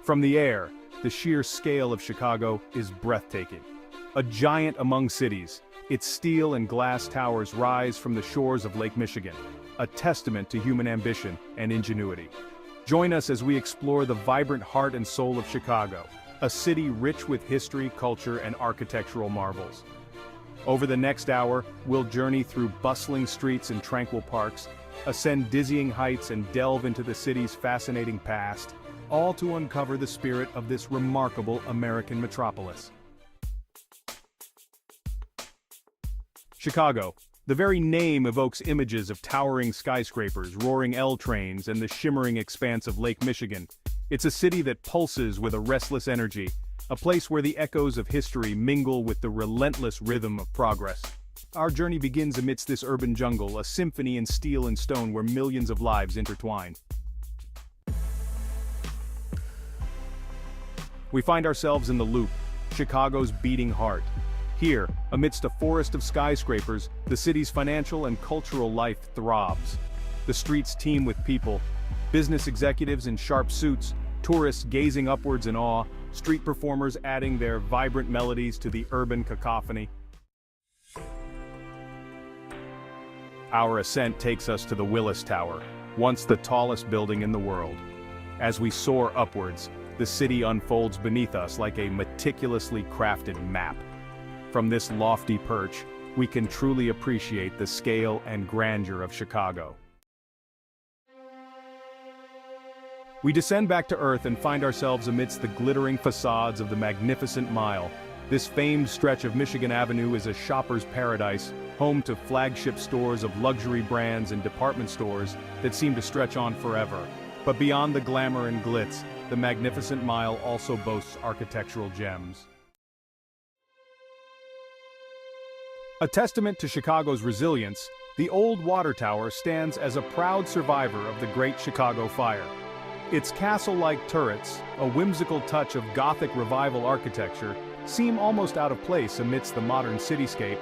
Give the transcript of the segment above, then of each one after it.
From the air, the sheer scale of Chicago is breathtaking. A giant among cities, its steel and glass towers rise from the shores of Lake Michigan, a testament to human ambition and ingenuity. Join us as we explore the vibrant heart and soul of Chicago, a city rich with history, culture, and architectural marvels. Over the next hour, we'll journey through bustling streets and tranquil parks, ascend dizzying heights and delve into the city's fascinating past, all to uncover the spirit of this remarkable American metropolis. Chicago. The very name evokes images of towering skyscrapers, roaring L trains, and the shimmering expanse of Lake Michigan. It's a city that pulses with a restless energy, a place where the echoes of history mingle with the relentless rhythm of progress. Our journey begins amidst this urban jungle, a symphony in steel and stone where millions of lives intertwine. We find ourselves in the Loop, Chicago's beating heart. Here, amidst a forest of skyscrapers, the city's financial and cultural life throbs. The streets teem with people, business executives in sharp suits, tourists gazing upwards in awe, street performers adding their vibrant melodies to the urban cacophony. Our ascent takes us to the Willis Tower, once the tallest building in the world. As we soar upwards, the city unfolds beneath us like a meticulously crafted map. From this lofty perch, we can truly appreciate the scale and grandeur of Chicago. We descend back to Earth and find ourselves amidst the glittering facades of the magnificent Mile. This famed stretch of Michigan Avenue is a shopper's paradise, home to flagship stores of luxury brands and department stores that seem to stretch on forever. But beyond the glamour and glitz, the magnificent Mile also boasts architectural gems. A testament to Chicago's resilience, the old water tower stands as a proud survivor of the Great Chicago Fire. Its castle-like turrets, a whimsical touch of Gothic Revival architecture, seem almost out of place amidst the modern cityscape,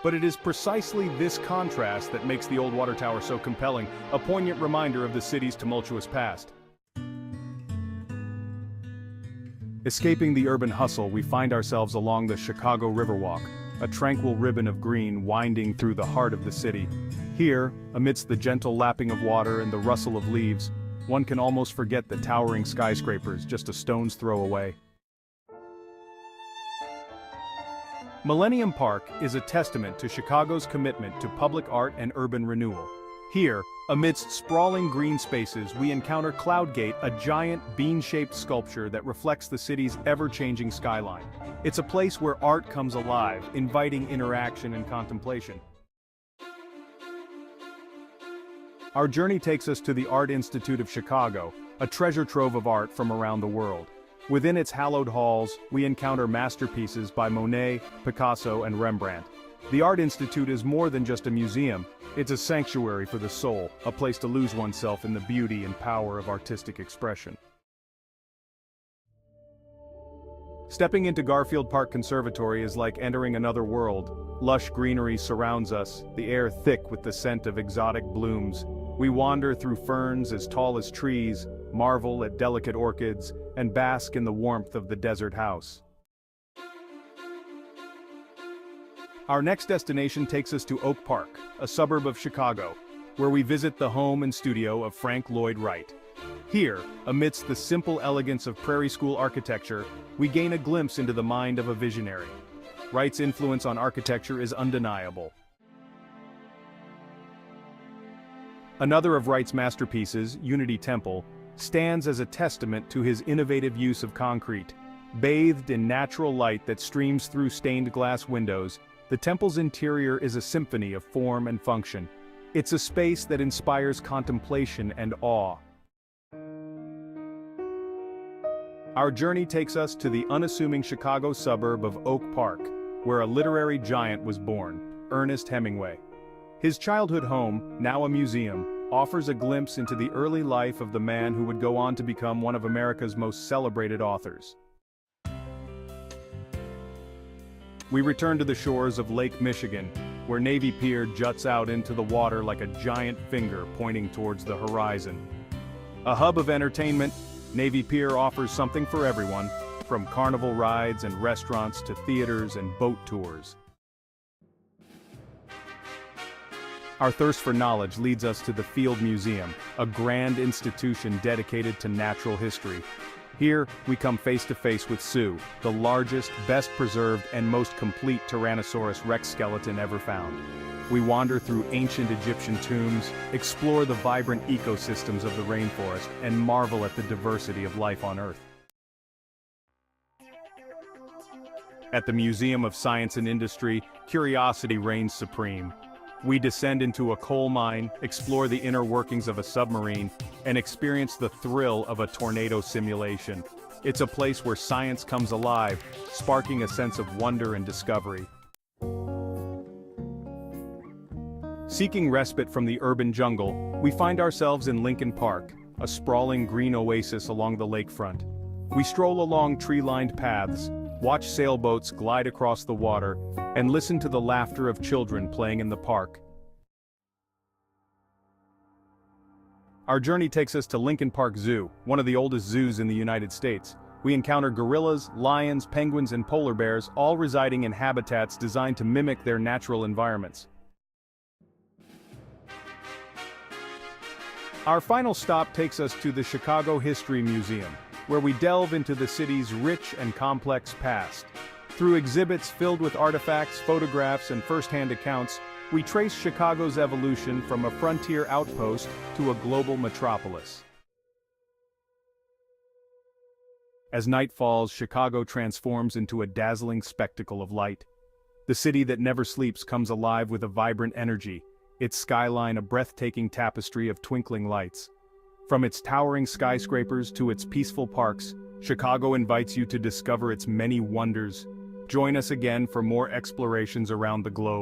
but it is precisely this contrast that makes the old water tower so compelling, a poignant reminder of the city's tumultuous past. Escaping the urban hustle, we find ourselves along the Chicago Riverwalk, a tranquil ribbon of green winding through the heart of the city. Here, amidst the gentle lapping of water and the rustle of leaves, one can almost forget the towering skyscrapers just a stone's throw away. Millennium Park is a testament to Chicago's commitment to public art and urban renewal. Here, amidst sprawling green spaces, we encounter Cloudgate, a giant bean-shaped sculpture that reflects the city's ever-changing skyline. It's a place where art comes alive, inviting interaction and contemplation. Our journey takes us to the Art Institute of Chicago, a treasure trove of art from around the world. Within its hallowed halls, we encounter masterpieces by Monet, Picasso, and Rembrandt. The Art Institute is more than just a museum. It's a sanctuary for the soul, a place to lose oneself in the beauty and power of artistic expression. Stepping into Garfield Park Conservatory is like entering another world. Lush greenery surrounds us, the air thick with the scent of exotic blooms. We wander through ferns as tall as trees, marvel at delicate orchids, and bask in the warmth of the desert house. Our next destination takes us to Oak Park, a suburb of Chicago, where we visit the home and studio of Frank Lloyd Wright. Here, amidst the simple elegance of prairie school architecture, we gain a glimpse into the mind of a visionary. Wright's influence on architecture is undeniable. Another of Wright's masterpieces, Unity Temple, stands as a testament to his innovative use of concrete. Bathed in natural light that streams through stained glass windows, the temple's interior is a symphony of form and function. It's a space that inspires contemplation and awe. Our journey takes us to the unassuming Chicago suburb of Oak Park, where a literary giant was born, Ernest Hemingway. His childhood home, now a museum, offers a glimpse into the early life of the man who would go on to become one of America's most celebrated authors. We return to the shores of Lake Michigan, where Navy Pier juts out into the water like a giant finger pointing towards the horizon. A hub of entertainment, Navy Pier offers something for everyone, from carnival rides and restaurants to theaters and boat tours. Our thirst for knowledge leads us to the Field Museum, a grand institution dedicated to natural history. Here, we come face to face with Sue, the largest, best-preserved, and most complete Tyrannosaurus Rex skeleton ever found. We wander through ancient Egyptian tombs, explore the vibrant ecosystems of the rainforest, and marvel at the diversity of life on Earth. At the Museum of Science and Industry, curiosity reigns supreme. We descend into a coal mine, explore the inner workings of a submarine, and experience the thrill of a tornado simulation. It's a place where science comes alive, sparking a sense of wonder and discovery. Seeking respite from the urban jungle, we find ourselves in Lincoln Park, a sprawling green oasis along the lakefront. We stroll along tree-lined paths, watch sailboats glide across the water, and listen to the laughter of children playing in the park. Our journey takes us to Lincoln Park Zoo, one of the oldest zoos in the United States. We encounter gorillas, lions, penguins, and polar bears, all residing in habitats designed to mimic their natural environments. Our final stop takes us to the Chicago History Museum, where we delve into the city's rich and complex past. Through exhibits filled with artifacts, photographs, and first-hand accounts, we trace Chicago's evolution from a frontier outpost to a global metropolis. As night falls, Chicago transforms into a dazzling spectacle of light. The city that never sleeps comes alive with a vibrant energy, its skyline a breathtaking tapestry of twinkling lights. From its towering skyscrapers to its peaceful parks, Chicago invites you to discover its many wonders. Join us again for more explorations around the globe.